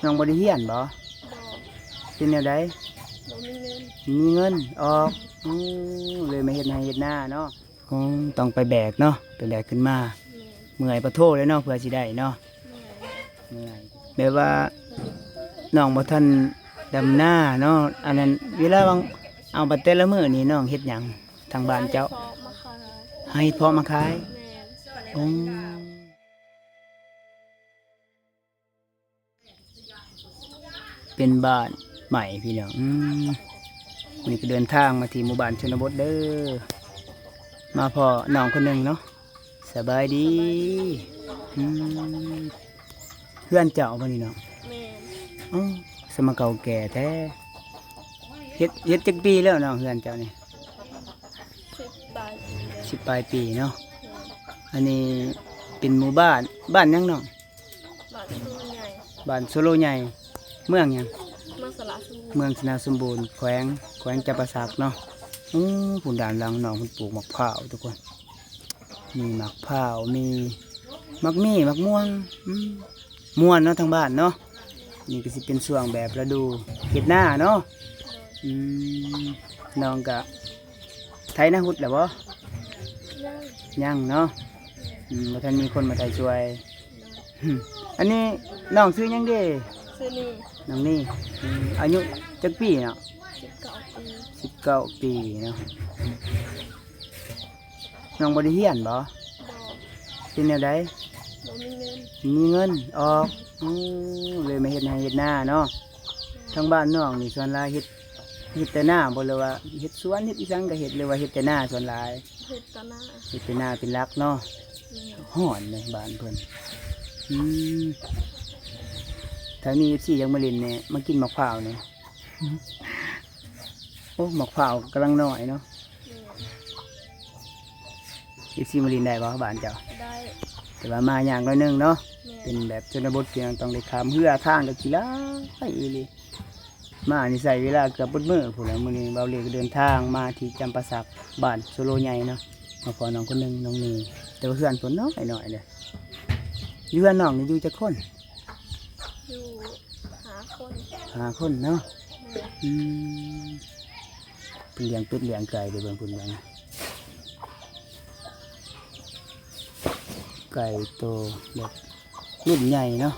น้องบ่ได้เรียนบ่บ่เป็นแนวใดบ่มีเงินมีเงินออกเลยมาเฮ็ดนาเฮ็ดนาเนาะต้องไปแบกเนาะไปแบกขึ้นมาเมื่อยปะโทเลยเนาะเพื่อสิได้เนาะเมื่อยแบบว่าน้องบ่ทันดำหน้าเนาะอันนั้นเวลาบางเอาบัดแต่ละมื้อนี่น้องเฮ็ดหยังทางบ้านเจ้าให้เพาะมาขายเป็นบ้านใหม่พี่น้องนี่ก็เดินทางมาที่หมู่บ้านชนบทเด้อมาพอน้องคนหนึ่งเนาะสบายดีเพื่อนเจ้าบ่นี่เนาะสมเก่าแก่แท้เฮ็ดจักปีแล้วน้องเพื่อนเจ้านี่10 ปลายปีเนาะอันนี้เป็นหมู่บ้านยังน้องบ้านโซโลใหญ่เมืองยังเมืองสนาสมบูรณ์แขวงจำปาสักเนาะผุนด่านหลังน้องผุนปลูกมะพร้าวทุกคนมีมะพร้าวมีมะม่วงม่วนเนาะทางบ้านเนาะนี่ก็สิเป็นช่วงแบบฤดูเฮ็ดหน้าเนาะน้องกะไถนาหุดแล้วบ่ยังเนาะบ่ทันมีคนมาไถช่วยอันนี้น้องซื้อยังเด้ซื้อนี่น้องนี่อายุจักปีเนาะ19 ปีเนาะน้องบ่ได้เรียนบ่เป็นแนวใดบ่มีเงินมีเงินออกเลยมาเฮ็ดนาเฮ็ดนาเนาะทางบ้านน้องนี่ส่วนหลายเฮ็ดแต่นาบ่เลยว่าเฮ็ดสวนเฮ็ดอีสังก็เฮ็ดเลยว่าเฮ็ดแต่นาส่วนหลายเฮ็ดแต่นาเป็นหลักเนาะฮ้อนเลยบ้านเพิ่นถ้ามีFCยังมาเล่นเนี่ยมากินมะพร้าวเนี่ยโอ้มะพร้าวกำลังน้อยเนาะFCมาเล่นได้บ่บ้านเจ้าได้แต่ว่ามาอย่างน้อยนึงเนาะเป็นแบบชนบทเพียงต้องได้ข้ามเรือทางกับกีฬาไปเลยมานี่ใส่เวลาเกือบมื้อพุ่นแล้วมื้อนี้เบาเล่ก็เดินทางมาที่จำปาสักบ้านโซโลใหญ่เนาะมาขอน้องคนนึงน้องนี่แต่ว่าเพื่อนเพิ่นน้อยเลยอยู่กับน้องนี่อยู่จักคนอยู่หาคนเนาะเป็นเลี้ยงเป็ดเลี้ยงไก่เดี๋ยวเบิ่งพุ่นเบิ่งไก่โตแบบรุ่นใหญ่เนาะ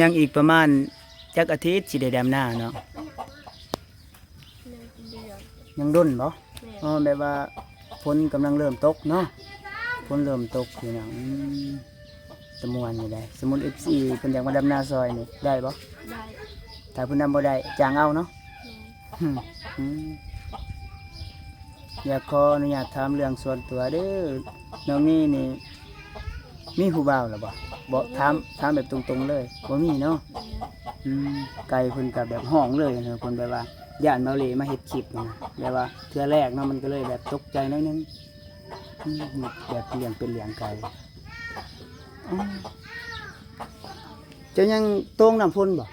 ยังอีกประมาณจักอาทิตย์สิได้ดำหน้าเนาะยังด้นบ่แบบว่าฝนกำลังเริ่มตกเนาะฝนเริ่มตกอยู่หนังตะมวนนี่ได้สมุน FC เพิ่นอยากมาดำหน้าซอยนี่ได้บ่ได้ถ้าเพิ่นดำบ่ได้จ้างเอาเนาะอยากขออนุญาตถามเรื่องส่วนตัวเด้อน้องนี่มีผู้บ่าวหรือบ่ถามแบบตรงๆเลยบ่มีเนาะไก่เพิ่นก็แบบห้องเลยเนาะเพิ่นแบบว่าย่านเมาเลมาเฮ็ดคลิปนะแบบว่าเทื่อแรกเนาะมันก็เลยแบบตกใจน้อยนึงแบบเลี้ยงเป็นเลี้ยงไก่จะยังโต้งน้ำพ่นบ่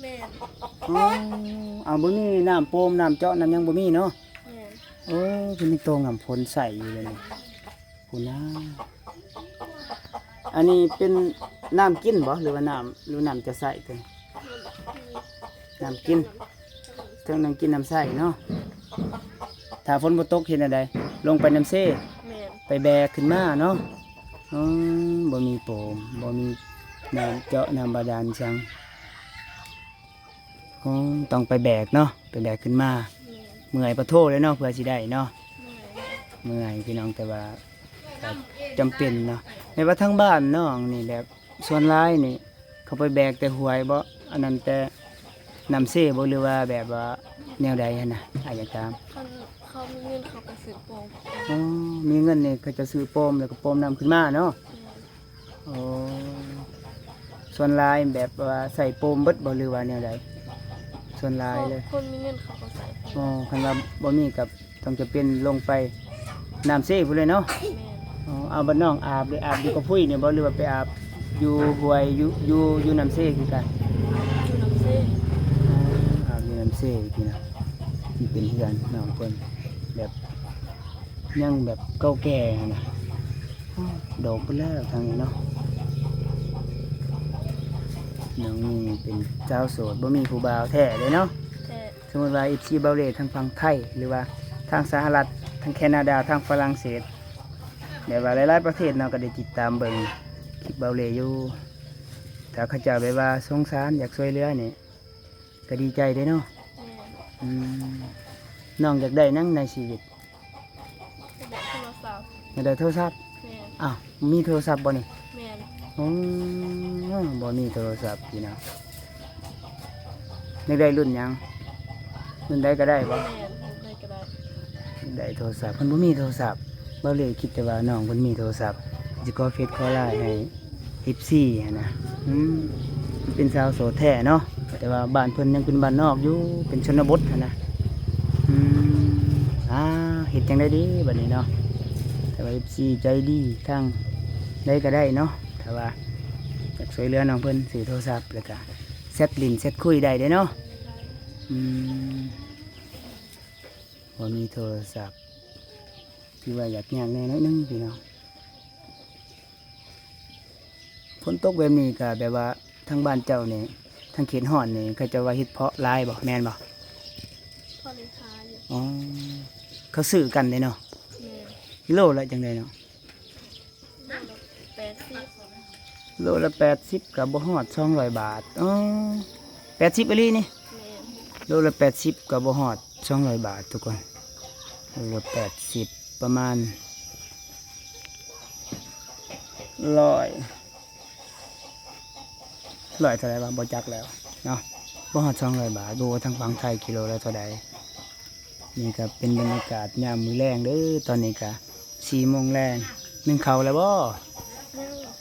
แม่เอาบ่มีน้ำโปมน้ำเจาะน้ำยังบ่มีเนาะแม่เพิ่นมีโต้งน้ำพ่นใส่อยู่เลยนี่พุ่นนะอันนี้เป็นน้ำกินบ่หรือว่าน้ำจะใส่กันน้ำกินทั้งน้ำกินน้ำใส่เนาะถ้าฝนบ่ตกเห็นอะไรลงไปน้ำเซ่ไปแบกขึ้นมาเนาะบ่มีโปมบ่มีน้ำเจาะน้ำบาดาลจังต้องไปแบกเนาะไปแบกขึ้นมาเมื่อยปะโทเลยเนาะเพื่อสิได้เนาะเมื่อยพี่น้องแต่ว่าจำเป็นเนาะในว่าทั้งบ้านน้องนี่แบบส่วนร้ายนี่เขาไปแบกแต่หวยบ่อันนั้นแต่นำเซ่บ่หรือว่าแบบว่าแนวใดนะอาจจะตามเขามีเงินเขาไปซื้อโปมมีเงินนี่เขาจะซื้อโปมแล้วก็โปมนำขึ้นมาเนาะส่วนลายแบบว่าใส่โปมเบิดบ่หรือว่าแนวใดส่วนลายเลยคนมีเงินเขาก็ใส่คันว่าบ่มีกับต้องจะเป็นลงไปน้ำเซ่พุ่นเลยเนาะเอาบ้านน้องอาบหรืออาบอยู่กับพุ้ยเนี่ยบ่หรือว่าไปอาบอยู่ห้วยอยู่น้ำเซ่คือกันอยู่น้ำเซ่อาบอยู่น้ำเซ่พี่นะที่เป็นเพื่อนน้องเพิ่นแบบยังแบบเก่าแก่นะ อ้อดอกไปแล้วทางนี้เนาะน้องนี่เป็นเจ้าโสดบ่มีผู้บ่าวแท้เลยเนาะ แต่ สมมติว่าFCเบาเลทางฝั่งไทยหรือว่าทางสหรัฐทางแคนาดาทางฝรั่งเศสแต่ว่าหลายๆประเทศเนาะก็ได้ติดตามเบิ่งคลิปเบาเลอยู่ถ้าเขาเจ้าแบบว่าสงสารอยากช่วยเหลือนี่ก็ดีใจเด้เนาะ แม่น อืมน้องอยากได้หยังในชีวิต จะได้โทรศัพท์ อยากได้โทรศัพท์ แม่น อ้าวมีโทรศัพท์บ่นี่ แม่น อ๋อบ่มีโทรศัพท์พี่น้องอยากได้รุ่นหยังรุ่นใดก็ได้บ่ แม่นได้ก็ได้ ได้โทรศัพท์เพิ่นบ่มีโทรศัพท์บ่เลยคิดแต่ว่าน้องเพิ่นมีโทรศัพท์สิขอเฟซขอไลน์ให้ FC หั้นนะเป็นสาวโสดแท้เนาะแต่ว่าบ้านเพิ่นยังเป็นบ้านนอกอยู่เป็นชนบทหั้นนะอืมเฮ็ดจังได๋ดีบัดนี้เนาะแต่ว่า FC ใจดีทั้งได้ก็ได้เนาะถ้าว่าอยากช่วยเหลือน้องเพิ่นซื้อโทรศัพท์แล้วก็แชทลิ้นแชทคุยได้เด้เนาะอืม ว่ามีโทรศัพท์ที่ว่าอยากแน่น้อยนึงพี่น้องฝนตกแบบนี้ก็แบบว่าทางบ้านเจ้านี่ทางเขตห่อนนี่เขาจะว่าเฮ็ดเพาะลายบ่แม่นบ่ พอเลยค้าอยู่ อ๋อเขาซื้อกันเด้เนาะ แม่น กิโลละจังไดเนาะ 80โลละ80ก็บ่ฮอด200บาทอ๋อ80อีหลีนี่ แม่น โลละ80ก็บ่ฮอด200บาททุกคนโลละ80ประมาณ100เท่าไหร่วะบ่จักแล้วเนาะบ่ฮอด200บาทดูว่าทางฝั่งไทยกิโลละเท่าใดนี่ก็เป็นบรรยากาศยามมื้อแลงเด้อตอนนี้ก็4โมงแลงนึ่งข้าวแล้วบ่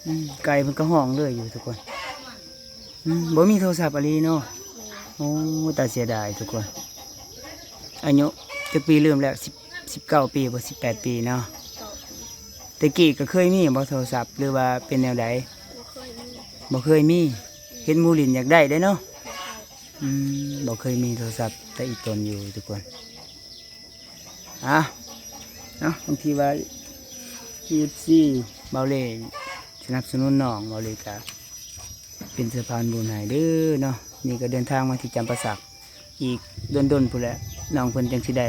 นั่ง ไก่เพิ่นก็ห้องเลยอยู่ทุกคนบ่มีโทรศัพท์อะลีเนาะ แม่น โอ้แต่เสียดายทุกคนอายุจะปีลืมแล้ว19 ปีบ่18 ปีเนาะ ต่อ แต่กี้ก็เคยมีบ่โทรศัพท์หรือว่าเป็นแนวใด บ่เคยมีบ่เคยมีเห็นหมู่ลินอยากได้เด้เนาะ บ่เคยบ่เคยมีโทรศัพท์แต่อีกตนอยู่ทุกคนอ่ะเนาะบางทีว่า24เบาเล่สนับสนุนน้องเบาเล่ก็เป็นสะพานบุญให้เด้อเนาะนี่ก็เดินทางมาที่จำปาสักอีกดนๆพุ่นแหละน้องเพิ่นจังสิได้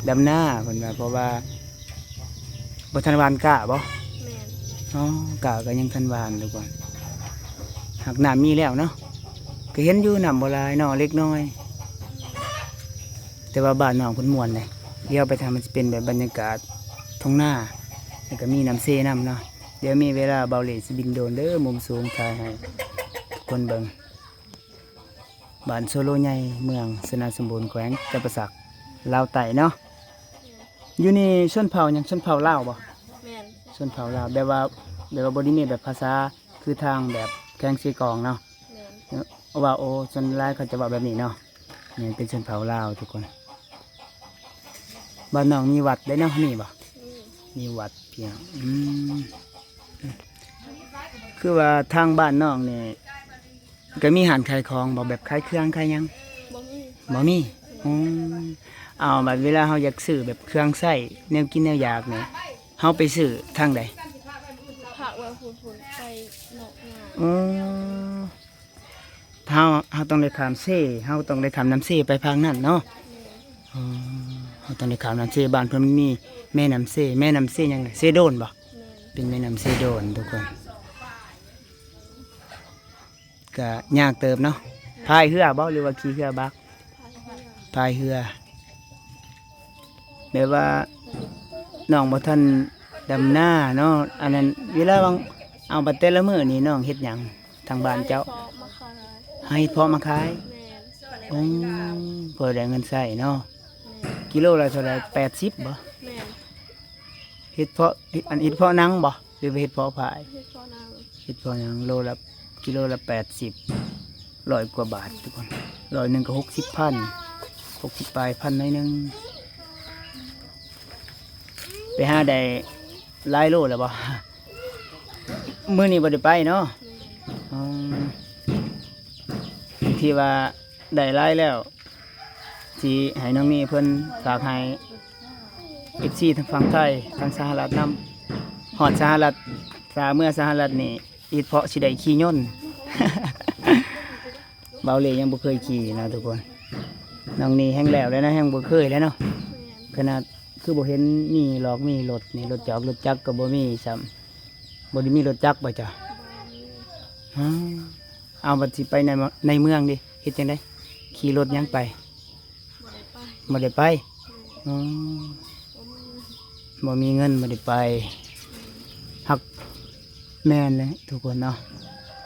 ดำหน้าเพิ่นว่าเพราะว่าบ่ทันวานกะบ่ แม่น อ๋อกะก็ยังทันวานทุกคนหักน้ำมีแล้วเนาะก็เห็นอยู่น้ำบ่หลายเนาะเล็กน้อย แต่ว่าบ้านน้องเพิ่นม่วนเลยเดี๋ยวไปทำมันจะเป็นแบบบรรยากาศท้องหน้าแล้วก็มีน้ำเซน้ำเนาะเดี๋ยวมีเวลาเบาเลสบินโดรนเด้อมุมสูงถ่ายให้ทุกคนเบิ่งบ้านโซโลใหญ่เมืองสนาสมบูรณ์แขวงจำปาสักลาวไต่เนาะอยู่นี่ชนเผ่าหยังชนเผ่าลาวบ่ แม่น ชนเผ่าลาวแบบว่าบ่ได้มีแบบภาษาคือทางแบบแกงซีกองเนาะ แม่น ว่าโอ้ชนลายเขาจะบอกแบบนี้เนาะนี่เป็นชนเผ่าลาวทุกคนบ้านน้องมีวัดได้เนาะนี่บ่ นี่ มีวัดเพียงคือว่าทางบ้านน้องนี่ก็มีห้านขายของบ่แบบขายเครื่องขายหยัง บ่มี บ่มีอืมเอาแบบเวลาเฮาอยากซื้อแบบเครื่องใช้แนวกินแนวอยากนี่เฮาไปซื้อทางใด ผักไว้ฝุ่นๆไปนอกงาน อ๋อเฮาต้องได้ขามเซ่เฮาต้องได้ขามน้ำเซ่ไปทางนั้นเนาะ แม่น อ๋อเฮาต้องได้ขามน้ำเซ่บ้านเพิ่นมีแม่น้ำเซ่หยังไงเซโดนบ่ แม่น เป็นแม่น้ำเซโดนทุกคนก็ยากเติบเนาะพายเรือบ่หรือว่าขี่เรือบัก พายเรือ พายเรือแบบว่าน้องบ่ทันดำหน้าเนาะอันนั้นเวลาบางเอาบัดแต่ละมื้อนี่น้องเฮ็ดหยังทางบ้านเจ้า พอมาขาย ให้เพาะมาขาย แม่น เพื่อได้เงินใช้เนาะ แม่น กิโลละเท่าไหร่80บ่ แม่น เฮ็ดเพาะอันเฮ็ดเพาะหนังบ่หรือว่าเฮ็ดเพาะพาย เฮ็ดพอนาง เฮ็ดเพาะหนังกิโลละ80 100 กว่าบาททุกคน100 นึงก็60 ปลายพันหน่อยหนึงไปหาได้หลายโลแล้วบ่ มื้อนี้บ่ได้ไปเนาะ แม่น อ๋อที่ว่าได้หลายแล้วที่ให้น้องนี่เพิ่นฝากให้ FC ทางฝั่งไทยทางสหรัฐนำ ฮอดสหรัฐถ้าเมื่อสหรัฐนี่อีดเพาะสิได้ขี่ยนต์ เบาเลยยังบ่เคยขี่นะทุกคนน้องนี่แห้งแล้วนะแห้งบ่เคยแล้วเนาะ แม่น ขนาดคือบ่เห็นมีหรอกมีรถนี่รถจอกรถจักรก็บ่มีซ้ำบ่ได้มีรถจักรบ่จ้ะ บ่มี อ้าวเอาบัดสิไปในเมืองดิเฮ็ดจังได๋ขี่รถหยังไป บ่ได้ไปบ่ได้ไป แม่น อ๋อ บ่มีเงิน บ่มีเงินบ่ได้ไปหักแม่นเลยทุกคนเนาะ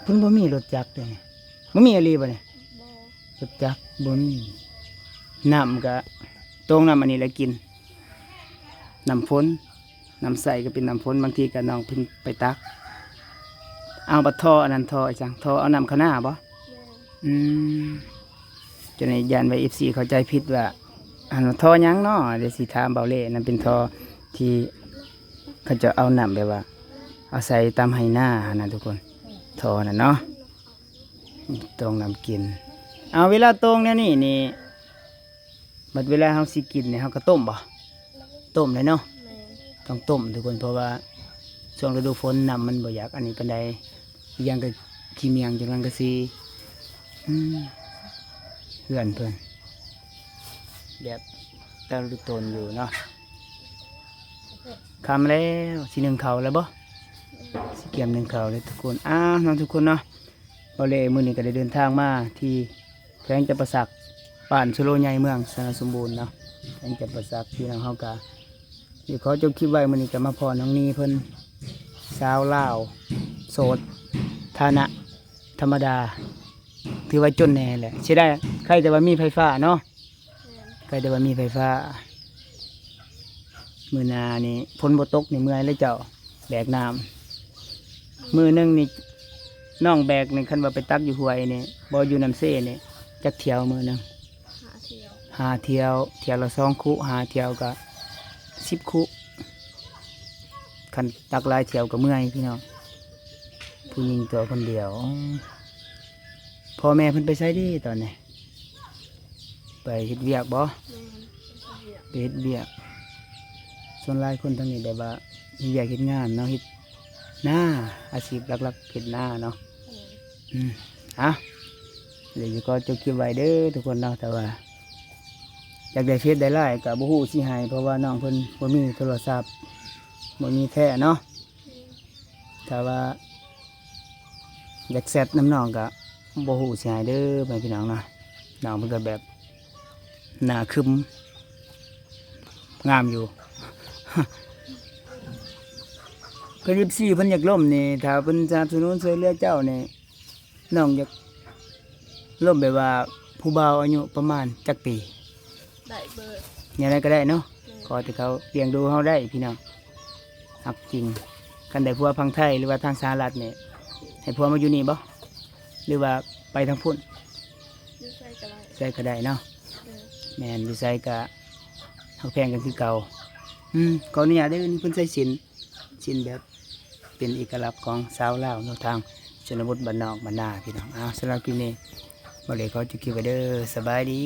เพิ่นบ่มีรถจักรเด้บ่มีอีหลีบ่เนี่ย บ่ รถจักรบ่มีน้ำก็ตรงน้ำอันนี้แหละกินน้ำฝนน้ำใสก็เป็นน้ำฝนบางทีก็น้องเพิ่นไปตักเอาบัดท่ออันนั้นท่อจังท่อเอาน้ำข้างหน้าบ่ แม่น อืมจนในยานไว้ FC เข้าใจผิดว่าอันว่าท่อหยังเนาะเดี๋ยวสิถามเบาเล่นั่นเป็นท่อที่เขาจะเอาน้ำแบบว่าเอาใส่ตามไหหน้านะทุกคนท่อน่ะเนาะตรงน้ำกินเอาเวลาตรงเนี่ยนี่บัดเวลาเฮาสิกินเนี่ยเฮาก็ต้มบ่ต้มเลยเนาะ แม่น ต้องต้มทุกคนเพราะว่าช่วงฤดูฝนน้ำมันบ่อยากอันนี้ปานใดอีกอยังก็ขี้เมียงจังนั้นก็สิอืมเพื่อนเพื่อนแบบตะลุตนอยู่เนาะคำแล้วสิหนึ่งเขาแล้วบ่สิเกียมหนึ่งเขาเลยทุกคนน้องทุกคนเนาะบ่เลยมื้อนี้ก็ได้เดินทางมาที่แขวงจำปาสักบ้านชโลใหญ่เมืองสนสมบูรณ์เนาะแขวงจำปาสักพี่น้องเฮากะ เดี๋ยวเขาจบคลิปไว้มันนี้จะมาพอน้องนีเพิ่นสาวลาวโสดฐานะธรรมดาถือว่าจนแน่แหละใช่ได้ใครแต่ว่ามีไฟฟ้าเนาะ แม่น ใครแต่ว่ามีไฟฟ้ามือหนานี่พ้นบตกนี่เมื่อยแล้วเจ้าแบกน้ำมือหนึงนี่น้องแบกนี่คันว่าไปตักอยู่ห้วยนี่บ่อยู่น้ำเซ่นี่จักเที่ยวมือหนึง หาเที่ยว เที่ยวละ2 คุหาเที่ยวก็10 คุคันตักหลายเที่ยวก็เมื่อยพี่น้องผู้หญิงตัวคนเดียวพ่อแม่เพิ่นไปใช้ดีตอนนี้ไปเฮ็ดเวียกบ่ แม่นไปเที่ยวไปเฮ็ดเวียกส่วนหลายคนทางนี้แบบว่าเฮ็ดเวียกเฮ็ดงานเนาะเฮ็ดหน้าอาชีพหลักๆเฮ็ดหน้าเนาะ แม่น อ่ะเดี๋ยวก็จบคลิปไว้เด้อทุกคนเนาะแต่ว่าอยากได้เฟซได้ไลน์ก็บ่ฮู้สิให้เพราะว่าน้องเพิ่นบ่มีโทรศัพท์บ่มีแท้เนาะถ้าว่าอยากแซดน้ำน้องก็บ่ฮู้สิให้เด้อแม่พี่น้องเนาะน้องเพิ่นก็แบบหน้าคึมงามอยู่ เพิ่น14เพิ่นอยากล่มนี่ถ้าเพิ่นสนับสนุนช่วยเหลือเจ้านี่น้องอยากล่มแบบว่าผู้บ่าวอายุประมาณจักปี ได้เบอร์ อย่างไรก็ได้เนาะ แม่น ขอที่เขาเลี้ยงดูเขาได้พี่น้องหักจริงกันได้พัวพังไทยหรือว่าทางสหรัฐเนี่ยให้พัวมาอยู่นี่บ่หรือว่าไปทางพุ่น อยู่ใส่ก็ได้ ใส่ก็ได้เนาะ แม่น แม่นอยู่ใส่ก็หักแพงกันคือเก่าก่อนนี้ได้อนี่เพิ่นใส่สินแบบเป็นเอกลักษณ์ของสาวลาวเนาะทางชนบทบ้านนอกบ้านนาพี่น้องสำหรับคลิปนี้บ่ได้ขอจุดคลิปไว้เด้อสบายดี